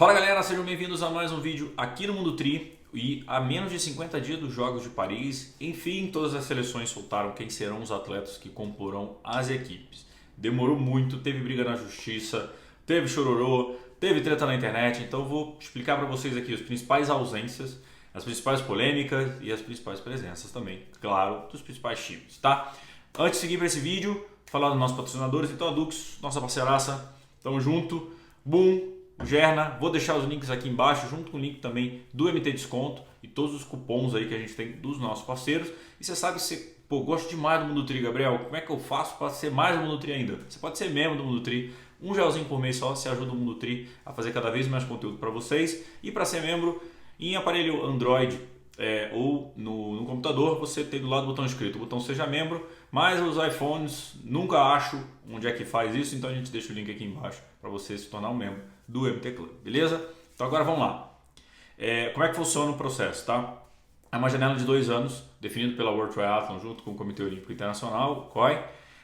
Fala galera, sejam bem-vindos a mais um vídeo aqui no Mundo Tri. E a menos de 50 dias dos Jogos de Paris, enfim, todas as seleções soltaram quem serão os atletas que comporão as equipes. Demorou muito, teve briga na justiça, teve chororô, teve treta na internet, então eu vou explicar para vocês aqui as principais ausências, as principais polêmicas e as principais presenças também, claro, dos principais times, tá? Antes de seguir para esse vídeo, falar dos nossos patrocinadores, então a Dux, nossa parceiraça, tamo junto, Boom, Gerna, vou deixar os links aqui embaixo, junto com o link também do MT Desconto e todos os cupons aí que a gente tem dos nossos parceiros. E você sabe que você, gosto demais do Mundo Tri, Gabriel, como é que eu faço para ser mais do Mundo Tri ainda? Você pode ser membro do Mundo Tri, um realzinho por mês só, você ajuda o Mundo Tri a fazer cada vez mais conteúdo para vocês. E para ser membro, em aparelho Android ou no computador, você tem do lado o botão escrito, o botão Seja Membro, mas os iPhones nunca acho onde é que faz isso, então a gente deixa o link aqui embaixo para você se tornar um membro do MT Club, beleza? Então agora vamos lá. Como é que funciona o processo, tá? É uma janela de 2 anos, definido pela World Triathlon junto com o Comitê Olímpico Internacional, o COI,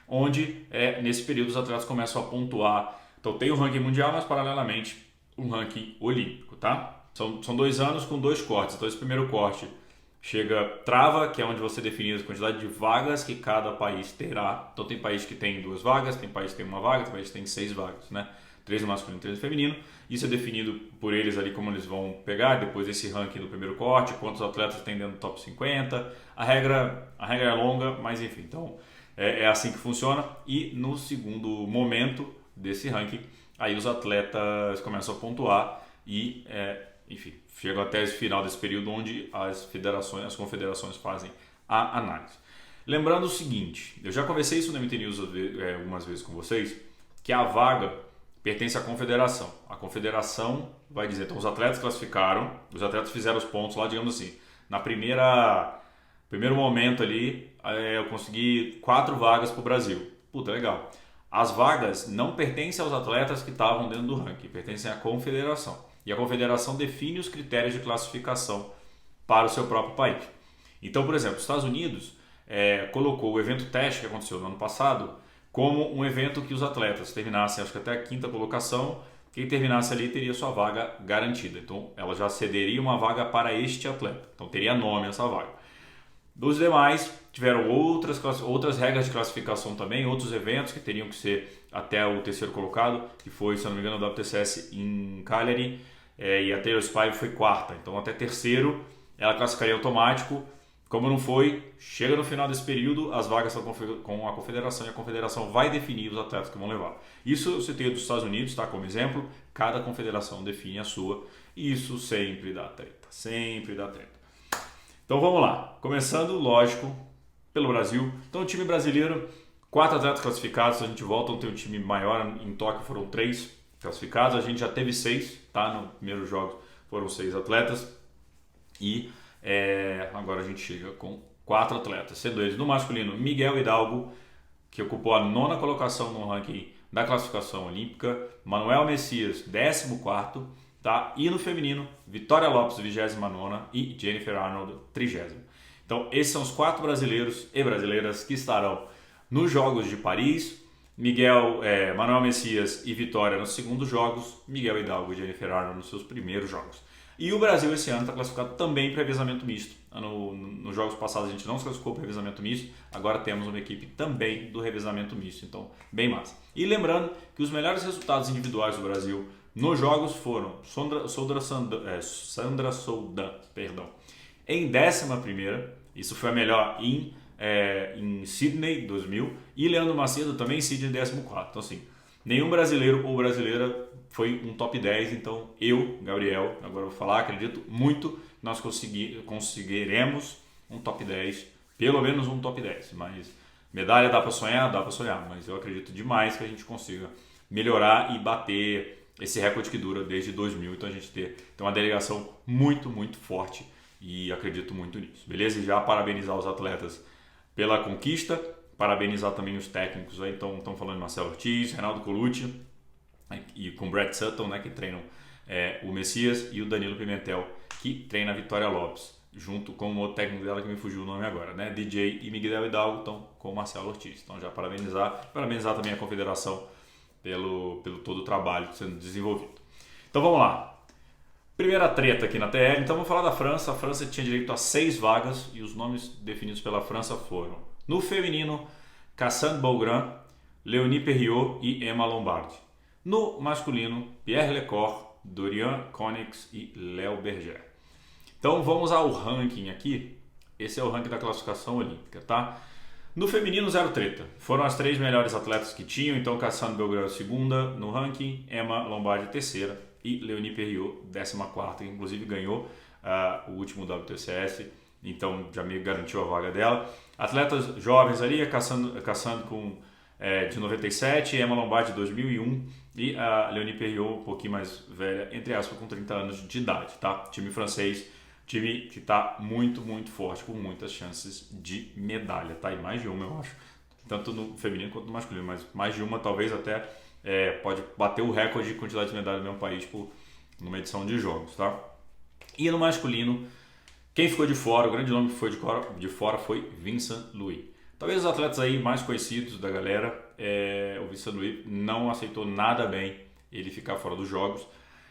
onde nesse período os atletas começam a pontuar. Então tem o ranking mundial, mas paralelamente um ranking olímpico, tá? São 2 anos com 2 cortes. Então esse primeiro corte trava, que é onde você define a quantidade de vagas que cada país terá. Então tem país que tem 2 vagas, tem país que tem 1 vaga, tem país que tem 6 vagas, né? 3 no masculino e 3 no feminino. Isso é definido por eles ali como eles vão pegar depois desse ranking do primeiro corte, quantos atletas tem dentro do top 50. A regra é longa, mas enfim, então é assim que funciona. E no segundo momento desse ranking, aí os atletas começam a pontuar e enfim, chegam até esse final desse período onde as confederações fazem a análise. Lembrando o seguinte, eu já conversei isso no MT News algumas vezes com vocês, que a vaga pertence à confederação. A confederação vai dizer, então os atletas classificaram, os atletas fizeram os pontos lá, digamos assim, primeiro momento ali, eu consegui 4 vagas para o Brasil. Puta, legal. As vagas não pertencem aos atletas que estavam dentro do ranking, pertencem à confederação. E a confederação define os critérios de classificação para o seu próprio país. Então, por exemplo, os Estados Unidos colocou o evento teste que aconteceu no ano passado como um evento que os atletas terminassem, acho que até a 5ª colocação, quem terminasse ali teria sua vaga garantida. Então, ela já cederia uma vaga para este atleta. Então, teria nome essa vaga. Dos demais, tiveram outras regras de classificação também, outros eventos que teriam que ser até o 3º colocado, que foi, se não me engano, o WTCS em Cagliari, e a Taylor Spivey foi 4ª. Então, até 3º, ela classificaria automático. Como não foi, chega no final desse período, as vagas estão com a confederação e a confederação vai definir os atletas que vão levar. Isso eu citei dos Estados Unidos, tá? Como exemplo, cada confederação define a sua e isso sempre dá treta, sempre dá treta. Então vamos lá, começando, lógico, pelo Brasil. Então o time brasileiro, 4 atletas classificados, a gente volta a ter um time maior, em Tóquio foram 3 classificados, a gente já teve 6, tá? No primeiro jogo foram 6 atletas e agora a gente chega com 4 atletas, sendo eles no masculino Miguel Hidalgo, que ocupou a 9ª colocação no ranking da classificação olímpica, Manuel Messias, 14º, tá? E no feminino, Vitória Lopes, 29ª e Jennifer Arnold, 30ª. Então esses são os 4 brasileiros e brasileiras que estarão nos Jogos de Paris. Manuel Messias e Vitória nos segundos jogos, Miguel Hidalgo e Jennifer Arnold nos seus primeiros jogos. E o Brasil esse ano está classificado também para revezamento misto. Nos jogos passados a gente não se classificou para revezamento misto, agora temos uma equipe também do revezamento misto, então bem massa. E lembrando que os melhores resultados individuais do Brasil nos jogos foram Sandra Soldan, em 11ª, isso foi a melhor em Sydney 2000, e Leandro Macedo também em Sydney 14º. Então assim, nenhum brasileiro ou brasileira foi um top 10, então eu, Gabriel, agora vou falar, acredito muito que nós conseguiremos um top 10, pelo menos um top 10, mas medalha dá para sonhar, mas eu acredito demais que a gente consiga melhorar e bater esse recorde que dura desde 2000, então a gente tem uma delegação muito, muito forte e acredito muito nisso, beleza? E já parabenizar os atletas pela conquista, parabenizar também os técnicos, aí estão falando de Marcelo Ortiz, Reinaldo Colucci e com Brett Sutton, né, que treinam o Messias, e o Danilo Pimentel, que treina a Vitória Lopes, junto com o outro técnico dela que me fugiu o nome agora, né? DJ e Miguel Hidalgo estão com o Marcelo Ortiz. Então já parabenizar também a confederação pelo todo o trabalho sendo desenvolvido. Então vamos lá. Primeira treta aqui na TL, então vamos falar da França. A França tinha direito a 6 vagas e os nomes definidos pela França foram: no feminino, Cassandre Beaugrand, Léonie Perriot e Emma Lombardi. No masculino, Pierre Lecor, Dorian Conex e Léo Berger. Então vamos ao ranking aqui. Esse é o ranking da classificação olímpica, tá? No feminino, zero treta. Foram as 3 melhores atletas que tinham, então Cassandre Beaugrand segunda no ranking, Emma Lombardi terceira e Léonie Perriot 14ª, que inclusive ganhou o último WTCS, então já meio garantiu a vaga dela. Atletas jovens ali, a Cassandre de 97, Emma Lombardi de 2001 e a Léonie Perriot um pouquinho mais velha, entre aspas, com 30 anos de idade, tá? Time francês, time que está muito, muito forte, com muitas chances de medalha, tá? E mais de uma, eu acho, tanto no feminino quanto no masculino, mas mais de uma talvez até pode bater o recorde de quantidade de medalha no mesmo país numa edição de jogos, tá? E no masculino, quem ficou de fora, o grande nome que foi de fora foi Vincent Louis. Talvez os atletas aí mais conhecidos da galera, o Vincent Louis não aceitou nada bem ele ficar fora dos jogos.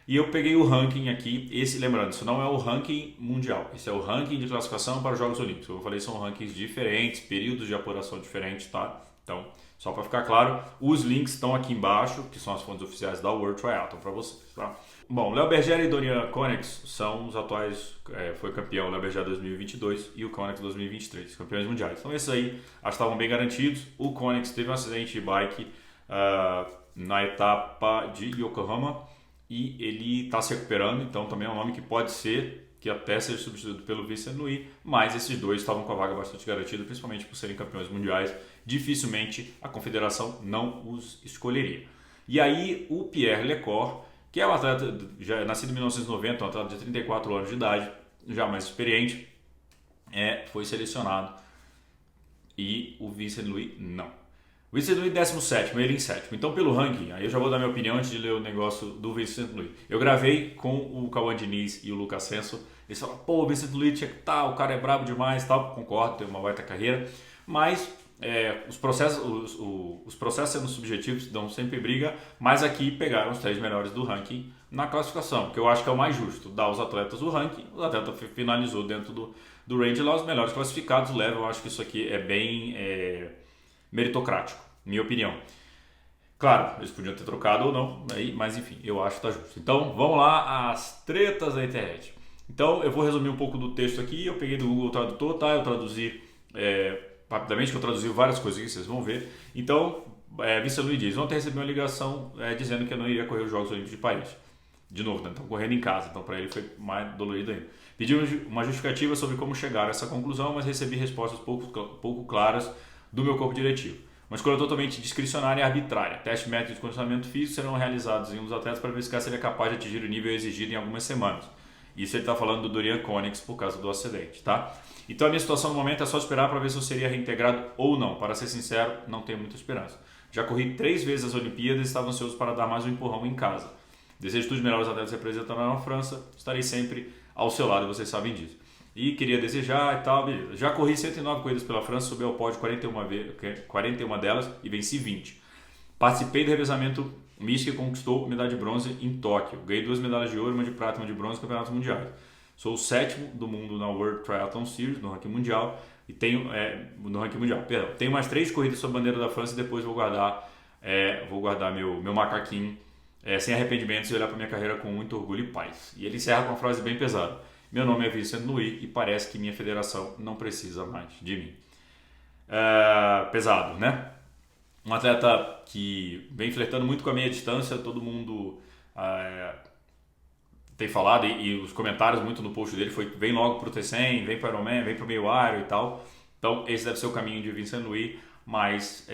E eu peguei o ranking aqui, lembrando, isso não é o ranking mundial, esse é o ranking de classificação para os Jogos Olímpicos. Como eu falei, são rankings diferentes, períodos de apuração diferentes, tá? Então, só para ficar claro, os links estão aqui embaixo, que são as fontes oficiais da World Triathlon para vocês, tá? Bom, Léo Berger e Dorian Conex são os atuais, foi campeão, Léo Berger 2022 e o Conex 2023, campeões mundiais. Então esses aí acho que estavam bem garantidos. O Conex teve um acidente de bike na etapa de Yokohama e ele está se recuperando, então também é um nome que pode ser que até seja substituído pelo Vincent Louis, mas esses dois estavam com a vaga bastante garantida, principalmente por serem campeões mundiais. Dificilmente a confederação não os escolheria. E aí o Pierre Lecor, que é um atleta já nascido em 1990, um atleta de 34 anos de idade, já mais experiente, foi selecionado, e o Vincent Louis não. O Vincent Louis 17º, ele em 7º. Então pelo ranking, aí eu já vou dar minha opinião antes de ler o negócio do Vincent Louis. Eu gravei com o Cauã Diniz e o Lucas Senso. Eles falaram, pô, o Vincent Louis tinha que o cara é brabo demais, tal. Concordo, tem uma baita carreira, mas os processos sendo subjetivos dão sempre briga, mas aqui pegaram os 3 melhores do ranking na classificação, que eu acho que é o mais justo, dar aos atletas o ranking. O atleta finalizou dentro do range lá, os melhores classificados levam. Eu acho que isso aqui é bem meritocrático, minha opinião. Claro, eles podiam ter trocado ou não, mas enfim, eu acho que está justo. Então vamos lá, as tretas da internet. Então eu vou resumir um pouco do texto aqui. Eu peguei do Google Tradutor, tá? Eu traduzi rapidamente, que eu traduzi várias coisas aqui, vocês vão ver. Então, Vincent Louis diz: ontem recebi uma ligação dizendo que eu não iria correr os Jogos Olímpicos de Paris. De novo, né? Então correndo em casa, então para ele foi mais dolorido ainda. Pedi uma justificativa sobre como chegar a essa conclusão, mas recebi respostas pouco claras do meu corpo diretivo. Uma escolha totalmente discricionária e arbitrária. Testes médicos de condicionamento físico serão realizados em um dos atletas para verificar se ele é capaz de atingir o nível exigido em algumas semanas. Isso ele está falando do Dorian Conex por causa do acidente, tá? Então a minha situação no momento é só esperar para ver se eu seria reintegrado ou não. Para ser sincero, não tenho muita esperança. Já corri 3 vezes as Olimpíadas e estava ansioso para dar mais um empurrão em casa. Desejo tudo de melhores atletas representando a França. Estarei sempre ao seu lado, vocês sabem disso. E queria desejar e tal, beleza. Já corri 109 corridas pela França, subi ao pódio 41 delas e venci 20. Participei do revezamento misto que conquistou medalha de bronze em Tóquio. Ganhei 2 medalhas de ouro, uma de prata e uma de bronze em campeonatos mundiais. Sou o 7º do mundo na World Triathlon Series, no ranking mundial, e tenho tenho mais 3 corridas sob a bandeira da França e depois vou guardar meu macaquinho sem arrependimentos e olhar para minha carreira com muito orgulho e paz. E ele encerra com uma frase bem pesada: meu nome é Vincent Louis e parece que minha federação não precisa mais de mim. Pesado, né? Um atleta que vem flertando muito com a meia distância, todo mundo tem falado, e os comentários muito no post dele foi: vem logo pro T100, vem pro Ironman, vem pro meio aero e tal. Então esse deve ser o caminho de Vincent Louis, mas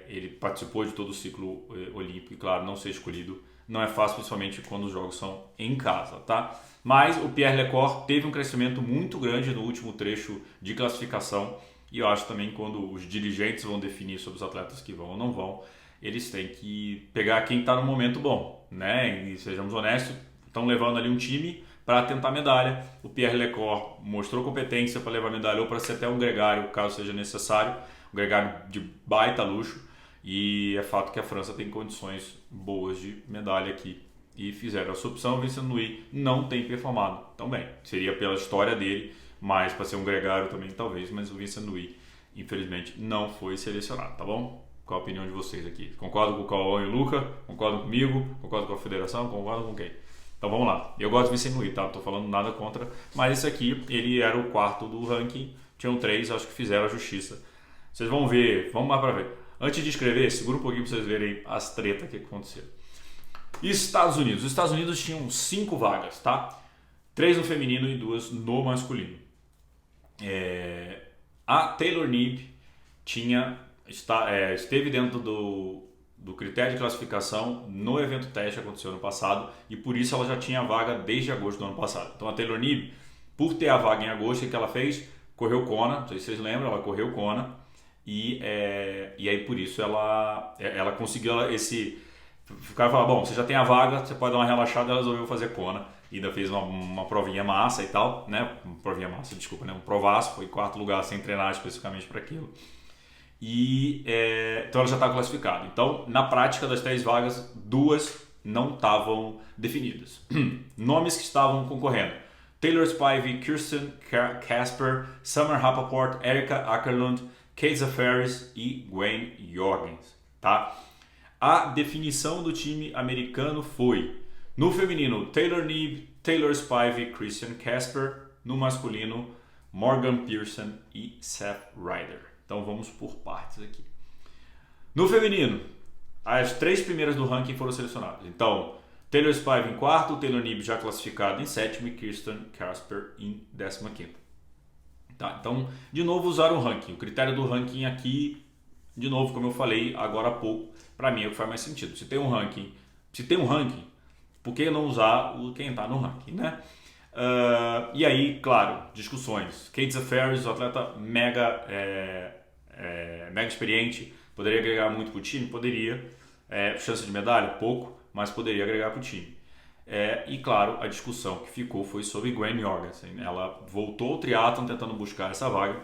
ele participou de todo o ciclo olímpico e, claro, não ser escolhido não é fácil, principalmente quando os jogos são em casa, tá? Mas o Pierre Lecor teve um crescimento muito grande no último trecho de classificação, e eu acho também, quando os dirigentes vão definir sobre os atletas que vão ou não vão, eles têm que pegar quem está no momento bom, né? E sejamos honestos, estão levando ali um time para tentar medalha. O Pierre Lecor mostrou competência para levar medalha ou para ser até um gregário, caso seja necessário, um gregário de baita luxo. E é fato que a França tem condições boas de medalha aqui e fizeram essa opção. O Vincent Louis não tem performado tão bem. Seria pela história dele, mas para ser um gregário também talvez, mas o Vincent Louis infelizmente não foi selecionado, tá bom? Qual a opinião de vocês aqui? Concordam com o Cauã e o Luca? Concordam comigo? Concordam com a federação? Concordam com quem? Então vamos lá. Eu gosto do Vincent Louis, tá? Não tô falando nada contra, mas esse aqui, ele era o quarto do ranking. Tinham 3, acho que fizeram a justiça. Vocês vão ver, vamos lá para ver. Antes de escrever, segura um pouquinho para vocês verem as tretas que aconteceram. Estados Unidos. Os Estados Unidos tinham 5 vagas, tá? 3 no feminino e 2 no masculino. A Taylor Knibb esteve dentro do critério de classificação no evento teste que aconteceu no passado e por isso ela já tinha a vaga desde agosto do ano passado. Então a Taylor Knibb, por ter a vaga em agosto, o que ela fez? Correu Kona, não sei se vocês lembram, ela correu Kona e aí por isso ela conseguiu esse... O cara fala, bom, você já tem a vaga, você pode dar uma relaxada, ela resolveu fazer Kona. E ainda fez uma provinha massa e tal, né? Um provaço, foi em 4º lugar sem treinar especificamente para aquilo. Então ela já estava classificada. Então, na prática das 3 vagas, 2 não estavam definidas. Nomes que estavam concorrendo: Taylor Spivey, Kirsten Casper, Summer Rappaport, Erika Ackerlund, Kate Zaferes e Gwen Jorgens, tá? A definição do time americano foi: no feminino, Taylor Knibb, Taylor Spivey, Christian Casper. No masculino, Morgan Pearson e Seth Ryder. Então vamos por partes aqui. No feminino, as 3 primeiras do ranking foram selecionadas. Então, Taylor Spivey em 4º, Taylor Knibb já classificado em 7º e Christian Casper em 15º. Tá, então, de novo, usaram o ranking. O critério do ranking aqui, de novo, como eu falei agora há pouco, para mim é o que faz mais sentido. Se tem um ranking, por que não usar quem está no ranking, né? E aí, claro, discussões. Kate Zaferes, o atleta mega experiente, poderia agregar muito para o time? Poderia. Chance de medalha? Pouco, mas poderia agregar para o time. E claro, a discussão que ficou foi sobre Gwen Jorgensen. Ela voltou ao triatlon tentando buscar essa vaga.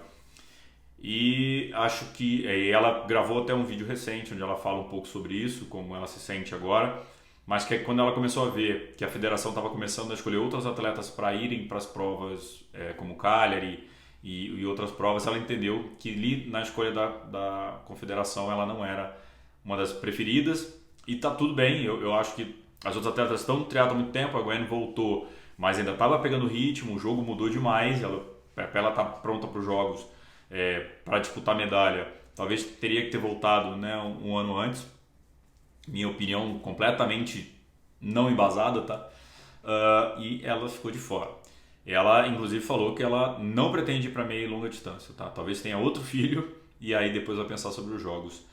E acho que ela gravou até um vídeo recente onde ela fala um pouco sobre isso, como ela se sente agora. Mas que quando ela começou a ver que a federação estava começando a escolher outros atletas para irem para as provas como Cagliari e outras provas, ela entendeu que ali na escolha da confederação ela não era uma das preferidas. E tá tudo bem, eu acho que as outras atletas estão no triatlo há muito tempo, a Gwen voltou, mas ainda estava pegando ritmo, o jogo mudou demais, para ela estar pronta para os jogos, para disputar medalha, talvez teria que ter voltado, né, um ano antes. Minha opinião completamente não embasada, tá? E ela ficou de fora. Ela, inclusive, falou que ela não pretende ir para meia e longa distância, tá? Talvez tenha outro filho e aí depois vai pensar sobre os jogos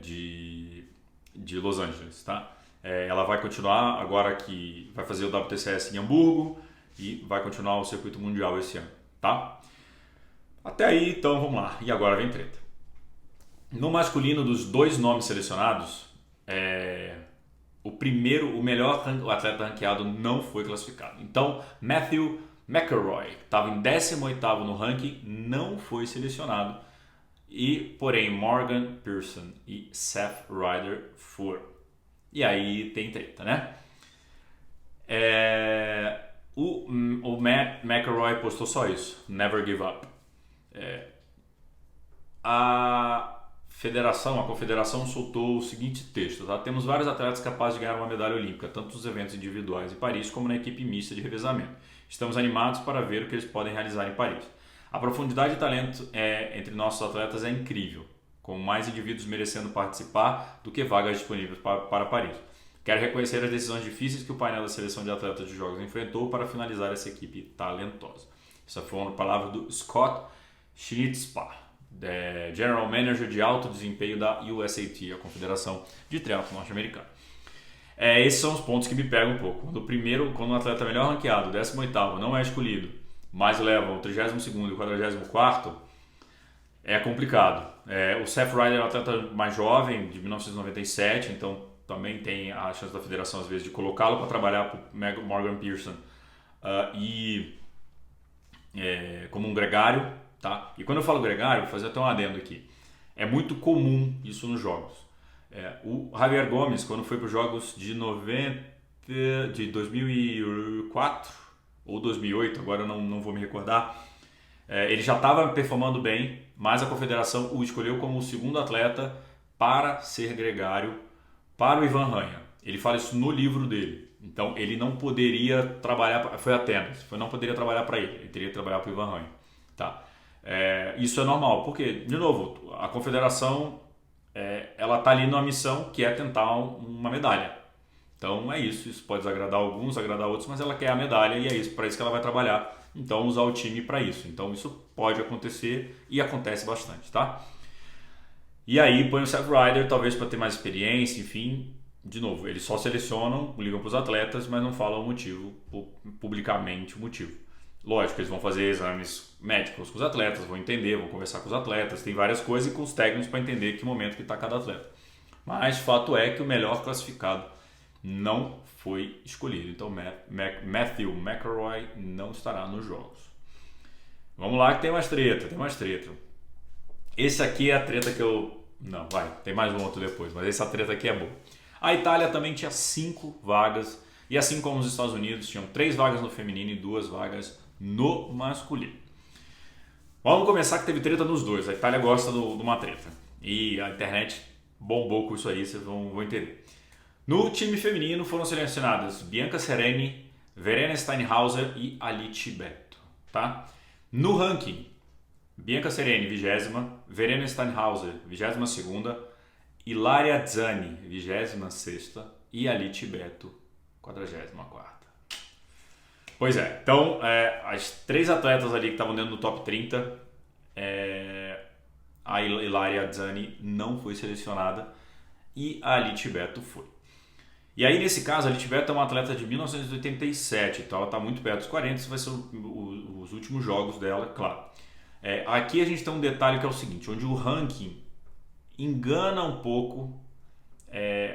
de Los Angeles, tá? Ela vai continuar agora que vai fazer o WTCS em Hamburgo e vai continuar o circuito mundial esse ano, tá? Até aí, então, vamos lá. E agora vem treta. No masculino, dos 2 nomes selecionados, o melhor atleta ranqueado não foi classificado. Então, Matthew McElroy, que estava em 18º no ranking, não foi selecionado. Porém, Morgan Pearson e Seth Ryder foram. E aí tem treta, né? O Matt McElroy postou só isso: Never give up. A confederação soltou o seguinte texto, tá? Temos vários atletas capazes de ganhar uma medalha olímpica, tanto nos eventos individuais em Paris como na equipe mista de revezamento. Estamos animados para ver o que eles podem realizar em Paris. A profundidade de talento entre nossos atletas é incrível, com mais indivíduos merecendo participar do que vagas disponíveis para Paris. Quero reconhecer as decisões difíceis que o painel da seleção de atletas de jogos enfrentou para finalizar essa equipe talentosa. Essa foi uma palavra do Scott Schnitzpah, General Manager de Alto Desempenho da USAT, a Confederação de Triatlo Norte-Americana. Esses são os pontos que me pegam um pouco. Quando o atleta melhor ranqueado, 18º, não é escolhido, mas leva o 32º e o 44º, é complicado. O Seth Ryder é um atleta mais jovem, de 1997, então também tem a chance da federação às vezes de colocá-lo para trabalhar para o Morgan Pearson como um gregário, tá? E quando eu falo gregário, vou fazer até um adendo aqui. É muito comum isso nos jogos. O Javier Gomes, quando foi para os jogos de de 2004 ou 2008, agora eu não vou me recordar. Ele já estava performando bem, mas a confederação o escolheu como o segundo atleta para ser gregário para o Ivan Ranha. Ele fala isso no livro dele. Então ele não poderia trabalhar, foi Atenas, não poderia trabalhar para ele teria que trabalhar para o Ivan Ranha. Tá? Isso é normal, porque, de novo, a confederação ela está ali numa missão que é tentar uma medalha. Então é isso pode desagradar alguns, agradar outros, mas ela quer a medalha e é para isso que ela vai trabalhar. Então usar o time para isso. Então isso pode acontecer e acontece bastante, tá? E aí põe o Seth Rider, talvez para ter mais experiência, enfim. De novo, eles só selecionam, ligam para os atletas, mas não falam o motivo, publicamente o motivo. Lógico, eles vão fazer exames médicos com os atletas, vão entender, vão conversar com os atletas, tem várias coisas e com os técnicos para entender que momento que está cada atleta. Mas fato é que o melhor classificado não foi escolhido. Então Matthew McElroy não estará nos jogos. Vamos lá que tem mais treta. Esse aqui é a treta que eu... Não, tem mais um outro depois, mas essa treta aqui é boa. A Itália também tinha 5 vagas, e assim como os Estados Unidos, tinham 3 vagas no feminino e 2 vagas no masculino. Vamos começar que teve treta nos dois. A Itália gosta de uma treta. E a internet bombou com isso aí, vocês vão entender. No time feminino foram selecionadas Bianca Sereni, Verena Steinhauser e Alice Betto. Tá? No ranking, Bianca Sereni, 20ª, Verena Steinhauser, 22ª, Ilaria Zani, 26ª e Alice Betto, 44ª. Pois é, então as 3 atletas ali que estavam dentro do top 30, a Ilaria Zani não foi selecionada e a Alice Betto foi. E aí nesse caso a Alice Betto é uma atleta de 1987, então ela está muito perto dos 40, isso vai ser os últimos jogos dela, claro. Aqui a gente tem um detalhe que é o seguinte, onde o ranking engana um pouco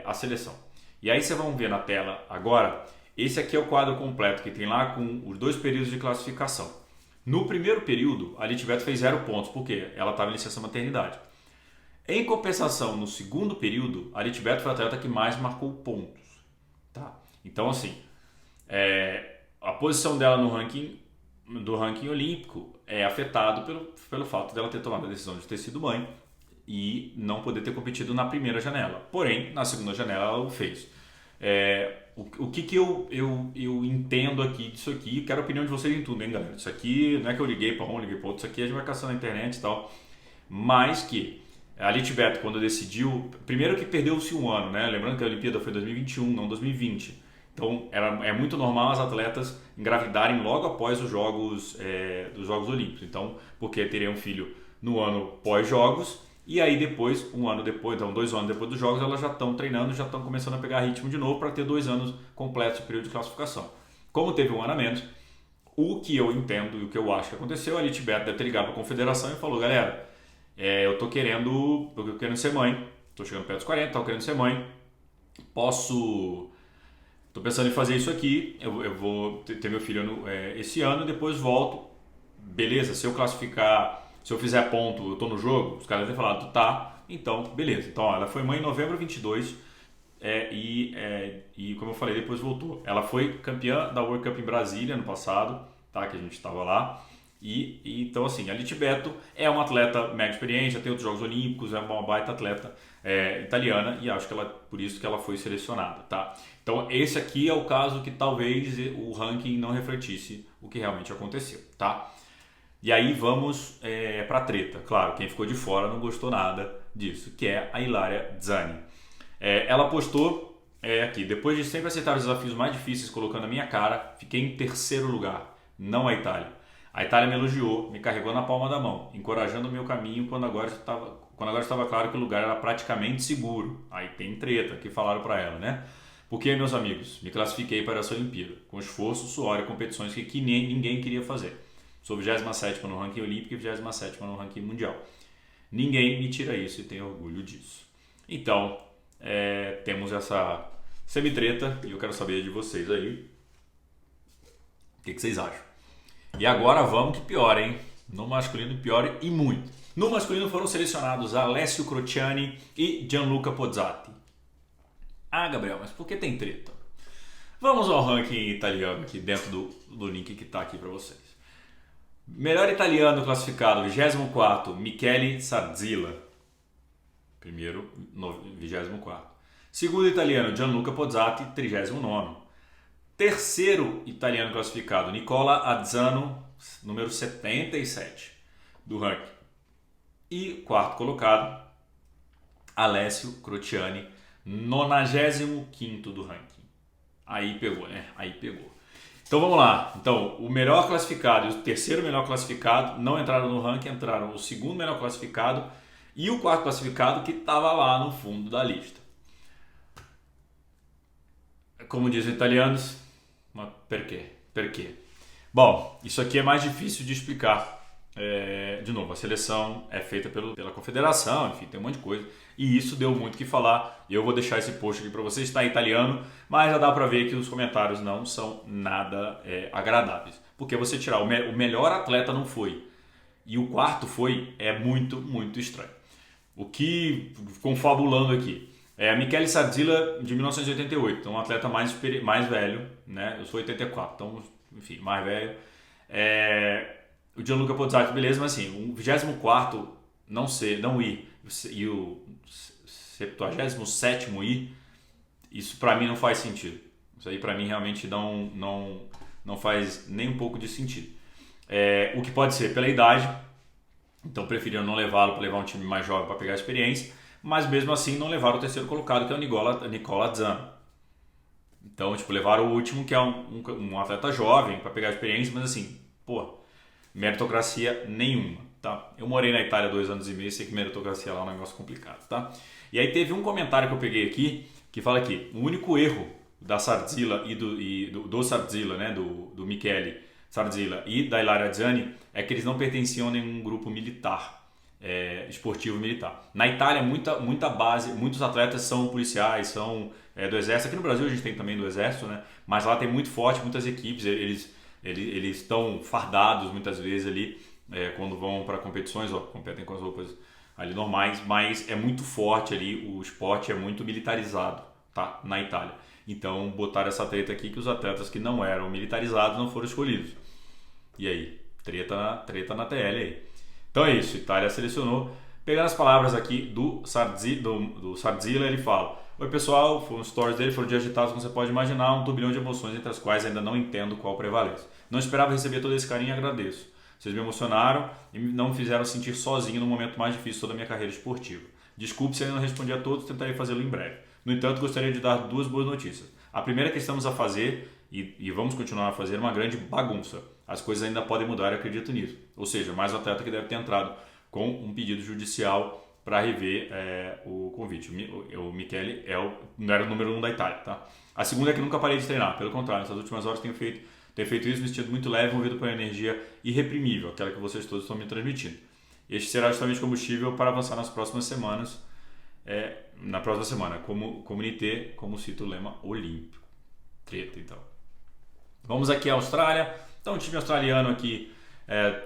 a seleção. E aí vocês vão ver na tela agora, esse aqui é o quadro completo que tem lá com os 2 períodos de classificação. No primeiro período, a Alice Betto fez 0 pontos, porque ela estava em licença maternidade. Em compensação, no segundo período, a Alice Betto foi a atleta que mais marcou pontos. Tá? Então assim, a posição dela no ranking olímpico é afetado pelo fato dela ter tomado a decisão de ter sido mãe e não poder ter competido na primeira janela. Porém, na segunda janela ela o fez. O que eu entendo aqui disso aqui, quero a opinião de vocês em tudo, hein, galera? Isso aqui não é que eu liguei para um, liguei para outro, isso aqui a gente vai caçando na internet e tal. Mas que a Alice Betto, quando decidiu, primeiro que perdeu-se um ano, né? Lembrando que a Olimpíada foi 2021, não 2020. Então é muito normal as atletas engravidarem logo após os Jogos Olímpicos. Então, porque teriam um filho no ano pós-jogos. E aí depois, um ano depois, então 2 anos depois dos jogos, elas já estão treinando, já estão começando a pegar ritmo de novo para ter 2 anos completos de período de classificação. Como teve um ano a menos, o que eu entendo e o que eu acho que aconteceu, a Alice Betto deve ter ligado para a confederação e falou, galera, eu tô querendo ser mãe, estou chegando perto dos 40, estou querendo ser mãe, estou pensando em fazer isso aqui, eu vou ter meu filho esse ano e depois volto, beleza, se eu classificar... Se eu fizer ponto, eu tô no jogo, os caras devem falar, tu tá, então beleza. Então ela foi mãe em novembro 22 e como eu falei, depois voltou. Ela foi campeã da World Cup em Brasília no passado, tá? Que a gente estava lá. E então assim, a Alice Betto é uma atleta mega experiente, já tem outros Jogos Olímpicos, é uma baita atleta italiana e acho que por isso que ela foi selecionada, tá? Então esse aqui é o caso que talvez o ranking não refletisse o que realmente aconteceu, tá? E aí vamos para a treta. Claro, quem ficou de fora não gostou nada disso, que é a Ilaria Zani. Ela postou aqui, depois de sempre aceitar os desafios mais difíceis colocando a minha cara, fiquei em 3º lugar, não a Itália. A Itália me elogiou, me carregou na palma da mão, encorajando o meu caminho quando agora estava claro que o lugar era praticamente seguro. Aí tem treta que falaram para ela, né? Porque, meus amigos, me classifiquei para essa Olimpíada, com esforço, suor e competições que ninguém queria fazer. Sou 27ª no ranking olímpico e 27ª no ranking mundial. Ninguém me tira isso e tenho orgulho disso. Então, temos essa semi-treta e eu quero saber de vocês aí. O que vocês acham? E agora vamos que piora, hein? No masculino piora e muito. No masculino foram selecionados Alessio Crociani e Gianluca Pozzati. Ah, Gabriel, mas por que tem treta? Vamos ao ranking italiano aqui dentro do link que está aqui para vocês. Melhor italiano classificado, 24º, Michele Sarzila. Primeiro, 24º. Segundo italiano, Gianluca Pozzati, 39º. Terceiro italiano classificado, Nicola Azzano, número 77 do ranking. E quarto colocado, Alessio Crociani, 95º do ranking. Aí pegou, né? Aí pegou. Então vamos lá. Então, o melhor classificado e o terceiro melhor classificado não entraram no ranking, entraram o segundo melhor classificado e o quarto classificado que estava lá no fundo da lista. Como dizem os italianos, mas perché? Perché? Bom, isso aqui é mais difícil de explicar. De novo, a seleção é feita pela confederação, enfim, tem um monte de coisa. E isso deu muito o que falar. Eu vou deixar esse post aqui para vocês, está em italiano, mas já dá para ver que os comentários não são nada agradáveis. Porque você tirar o melhor atleta não foi e o quarto foi, é muito, muito estranho. O que, confabulando aqui, Michele Sarzila de 1988, então um atleta mais velho, né? Eu sou 84, então, enfim, mais velho. O Gianluca Pozzati, beleza, mas assim, o 24º não ir e o 77º ir, isso pra mim não faz sentido. Isso aí pra mim realmente não faz nem um pouco de sentido. O que pode ser pela idade, então preferiram não levá-lo para levar um time mais jovem para pegar a experiência, mas mesmo assim não levaram o terceiro colocado, que é o Nicola Azzano. Então, levaram o último, que é um atleta jovem, para pegar a experiência, mas assim, meritocracia nenhuma, tá? Eu morei na Itália 2 anos e meio, sei que meritocracia lá é um negócio complicado, tá? E aí teve um comentário que eu peguei aqui, que fala que o único erro da Sarzila do Sarzila, né, do Michele Sarzila e da Ilaria Azzani é que eles não pertenciam a nenhum grupo militar, esportivo militar. Na Itália, muita base, muitos atletas são policiais, são do exército. Aqui no Brasil a gente tem também do exército, né? Mas lá tem muito forte, muitas equipes, eles estão fardados muitas vezes ali quando vão para competições, competem com as roupas ali normais, mas é muito forte ali, o esporte é muito militarizado, tá? Na Itália. Então botaram essa treta aqui que os atletas que não eram militarizados não foram escolhidos. E aí? Treta na TL aí. Então é isso, Itália selecionou. Pegando as palavras aqui do Sarzila, ele fala: oi pessoal, foram os stories dele, foram de agitados como você pode imaginar, um turbilhão de emoções entre as quais ainda não entendo qual prevalece. Não esperava receber todo esse carinho e agradeço. Vocês me emocionaram e não me fizeram sentir sozinho no momento mais difícil de toda a minha carreira esportiva. Desculpe se ainda não respondi a todos, tentarei fazê-lo em breve. No entanto, gostaria de dar 2 boas notícias. A primeira é que estamos a fazer, e vamos continuar a fazer, uma grande bagunça. As coisas ainda podem mudar, eu acredito nisso. Ou seja, mais um atleta que deve ter entrado com um pedido judicial para rever o convite. O Michele não era o número 1 da Itália, tá? A segunda é que nunca parei de treinar. Pelo contrário, nessas últimas horas tenho feito isso vestido muito leve, movido por uma energia irreprimível, aquela que vocês todos estão me transmitindo. Este será justamente combustível para avançar nas próximas semanas. Na próxima semana, como comunité, como cita o lema olímpico. Treta, então. Vamos aqui à Austrália. Então, o time australiano aqui,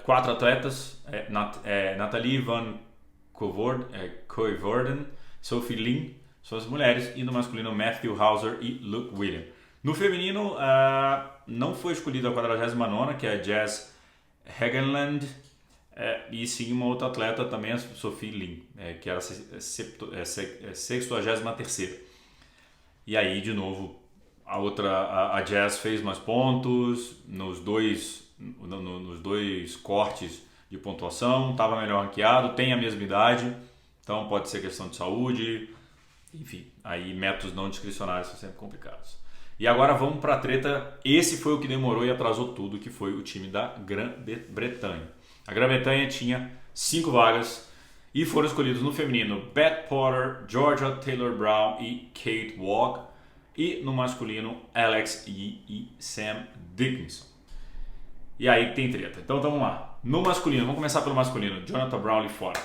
4 atletas, Nathalie Van Coevorden, Sophie Lin, são as mulheres, e no masculino Matthew Hauser e Luke William. No feminino, não foi escolhida a 49ª, que é a Jazz Hagenland, e sim uma outra atleta também, a Sophie Lin, que era a 63ª. E aí, de novo, a Jazz fez mais pontos nos dois cortes de pontuação, estava melhor ranqueado, tem a mesma idade, então pode ser questão de saúde, enfim, aí métodos não discricionários são sempre complicados. E agora vamos para a treta, esse foi o que demorou e atrasou tudo, que foi o time da Grã-Bretanha. A Grã-Bretanha tinha 5 vagas e foram escolhidos no feminino Beth Potter, Georgia Taylor-Brown e Kate Walk, e no masculino Alex Yee e Sam Dickinson. E aí tem treta. Então vamos lá. No masculino, vamos começar pelo masculino. Jonathan Brownlee fora.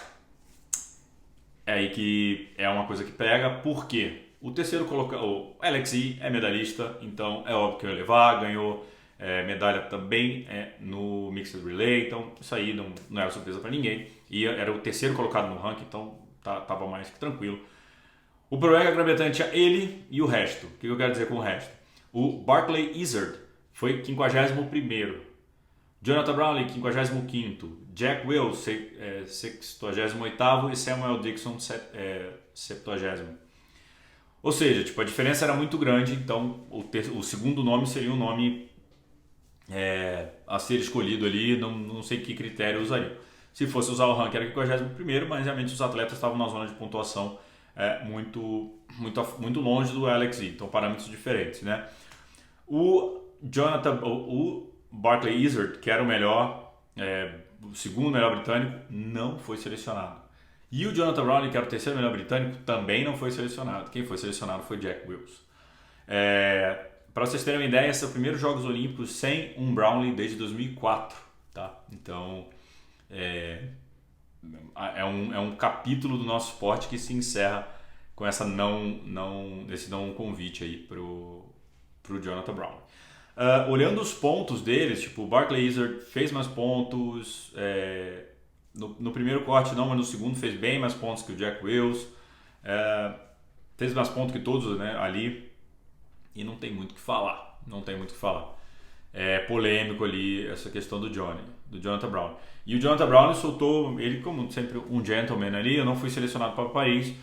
É aí que é uma coisa que pega, porque o terceiro colocado, o Alex Yee é medalhista, então é óbvio que vai levar, ganhou medalha também no Mixed Relay, então isso aí não era surpresa para ninguém. E era o terceiro colocado no ranking, então tava mais que tranquilo. O problema é que a Grã-Bretanha tinha ele e o resto. O que eu quero dizer com o resto? O Barclay Izzard foi 51º. Jonathan Brownlee, 55º. Jack Wills, 68º. E Samuel Dixon, 70º. Ou seja, tipo, a diferença era muito grande, então o segundo nome seria um nome a ser escolhido ali, não sei que critério usaria. Se fosse usar o ranking era 51º, mas realmente os atletas estavam na zona de pontuação muito longe do Alex Lee, então parâmetros diferentes, né? O Barclay Izzard, que era o segundo melhor britânico, não foi selecionado. E o Jonathan Brownlee, que era o terceiro melhor britânico, também não foi selecionado. Quem foi selecionado foi Jack Wills. Para vocês terem uma ideia, esse é o primeiro Jogos Olímpicos sem um Brownlee desde 2004. Tá? Então, é um capítulo do nosso esporte que se encerra com esse não convite aí pro Jonathan Brownlee. Olhando os pontos deles, tipo, o Barclay Izzard fez mais pontos, no primeiro corte não, mas no segundo fez bem mais pontos que o Jack Wills, fez mais pontos que todos, né, ali, e não tem muito o que falar, É polêmico ali essa questão do Jonathan Brownlee. E o Jonathan Brownlee soltou, ele como sempre um gentleman ali, eu não fui selecionado para Paris,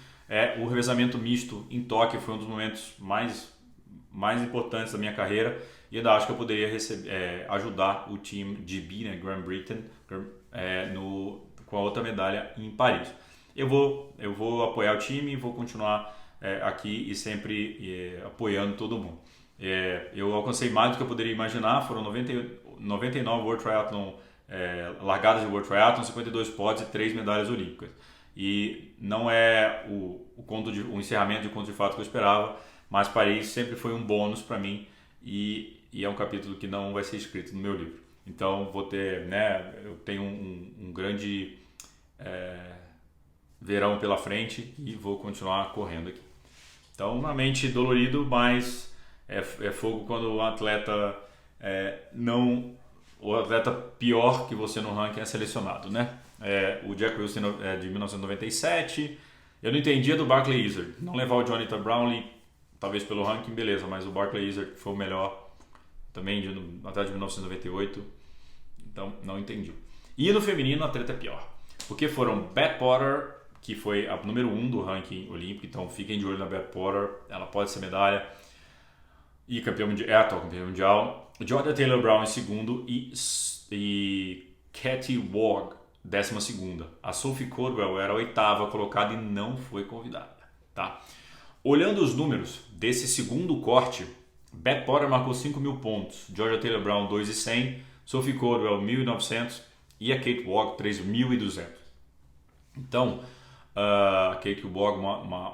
o revezamento misto em Tóquio foi um dos momentos mais importantes da minha carreira, e ainda acho que eu poderia ajudar o time GB, né, Great Britain, com a outra medalha em Paris. Eu vou apoiar o time e vou continuar aqui e sempre apoiando todo mundo. Eu alcancei mais do que eu poderia imaginar, foram 99 World Triathlon, largadas de World Triathlon, 52 pódios e 3 medalhas olímpicas. E não é o encerramento de conto de fato que eu esperava, mas Paris sempre foi um bônus para mim e é um capítulo que não vai ser escrito no meu livro. Então vou ter, né, eu tenho um grande verão pela frente e vou continuar correndo aqui. Então, realmente dolorido, mas é fogo quando o atleta o atleta pior que você no ranking é selecionado, né? O Jack Wilson de 1997, eu não entendia do Barclay Izzard, não levar o Jonathan Brownlee, talvez pelo ranking, beleza, mas o Barclay Izzard foi o melhor também até de 1998, então não entendi. E no feminino a treta é pior, porque foram Beth Potter, que foi a número 1 do ranking olímpico, então fiquem de olho na Beth Potter, ela pode ser medalha, e atual campeã mundial. Jordan Taylor Brown em segundo e Katie Wog, 12ª. A Sophie Caldwell era a 8ª colocada e não foi convidada. Tá? Olhando os números desse segundo corte, Beth Potter marcou 5.000 pontos, Jordan Taylor Brown 2.100, Sophie Caldwell 1.900 e a Kate Wog 3.200. Então, a Kate Wog, uma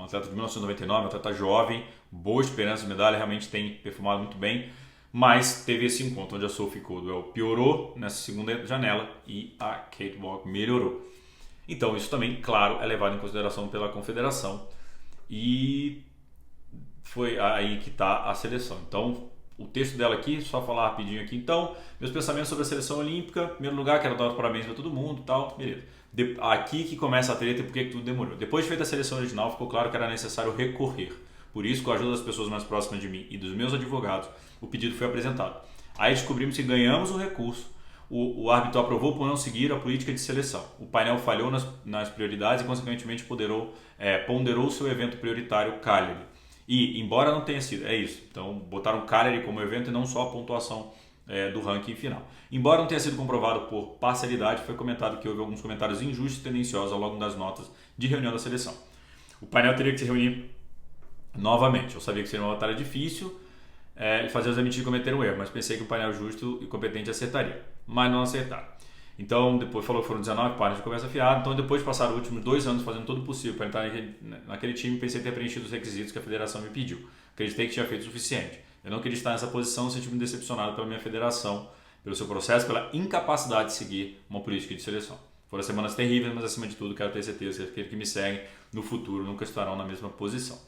atleta de 1999, uma atleta jovem, boa esperança de medalha, realmente tem perfumado muito bem, mas teve esse encontro onde a Sophie Caldwell piorou nessa segunda janela e a Kate Wog melhorou. Então isso também, claro, é levado em consideração pela confederação e foi aí que está a seleção. Então o texto dela aqui, só falar rapidinho aqui. Então, meus pensamentos sobre a seleção olímpica. Em primeiro lugar, quero dar os parabéns para todo mundo e tal, beleza. Aqui que começa a treta e por que tudo demorou. Depois de feita a seleção original, ficou claro que era necessário recorrer. Por isso, com a ajuda das pessoas mais próximas de mim e dos meus advogados, o pedido foi apresentado. Aí descobrimos que ganhamos o recurso, o árbitro aprovou por não seguir a política de seleção. O painel falhou nas prioridades e, consequentemente, ponderou seu evento prioritário, Cagliari. E, embora não tenha sido, é isso. Então, botaram Cagliari como evento e não só a pontuação do ranking final. Embora não tenha sido comprovado por parcialidade, foi comentado que houve alguns comentários injustos e tendenciosos ao longo das notas de reunião da seleção. O painel teria que se reunir novamente. Eu sabia que seria uma batalha difícil e fazer os admitir que cometeram um erro, mas pensei que o painel justo e competente acertaria. Mas não acertaram. Então, depois falou que foram 19 páginas de conversa fiada. Então, depois de passar os últimos 2 anos fazendo tudo possível para entrar naquele time, pensei ter preenchido os requisitos que a federação me pediu. Acreditei que tinha feito o suficiente. Eu não queria estar nessa posição, senti-me decepcionado pela minha federação, pelo seu processo, pela incapacidade de seguir uma política de seleção. Foram semanas terríveis, mas acima de tudo quero ter certeza que aqueles que me seguem no futuro nunca estarão na mesma posição.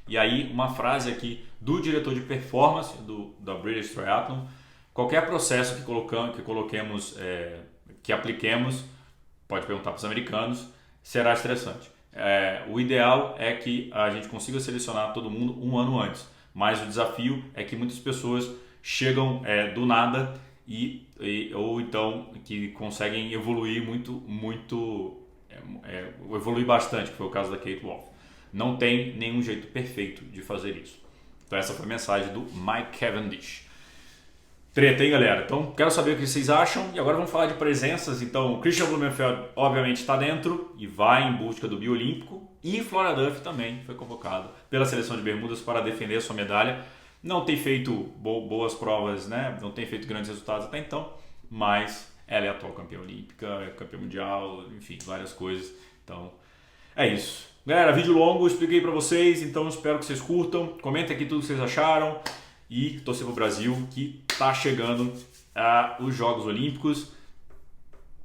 E aí, uma frase aqui do diretor de performance da British Triathlon: qualquer processo que apliquemos, pode perguntar para os americanos, será estressante. O ideal é que a gente consiga selecionar todo mundo um ano antes, mas o desafio é que muitas pessoas chegam do nada ou então que conseguem evoluir evoluir bastante, que foi o caso da Kate Wolf. Não tem nenhum jeito perfeito de fazer isso. Então essa foi a mensagem do Mike Cavendish. Treta, hein, galera? Então, quero saber o que vocês acham. E agora vamos falar de presenças. Então, o Christian Blumenfeld, obviamente, está dentro e vai em busca do biolímpico. E Flora Duff também foi convocado pela seleção de Bermudas para defender a sua medalha. Não tem feito boas provas, né? Não tem feito grandes resultados até então, mas ela é atual campeã olímpica, é campeã mundial, enfim, várias coisas. Então, é isso. Galera, vídeo longo, expliquei para vocês, então espero que vocês curtam. Comentem aqui tudo que vocês acharam. E torcer para o Brasil, que está chegando os Jogos Olímpicos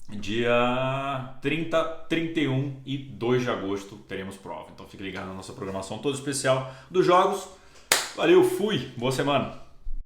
dia 30, 31 e 2 de agosto teremos prova. Então fique ligado na nossa programação toda especial dos Jogos. Valeu, fui, boa semana!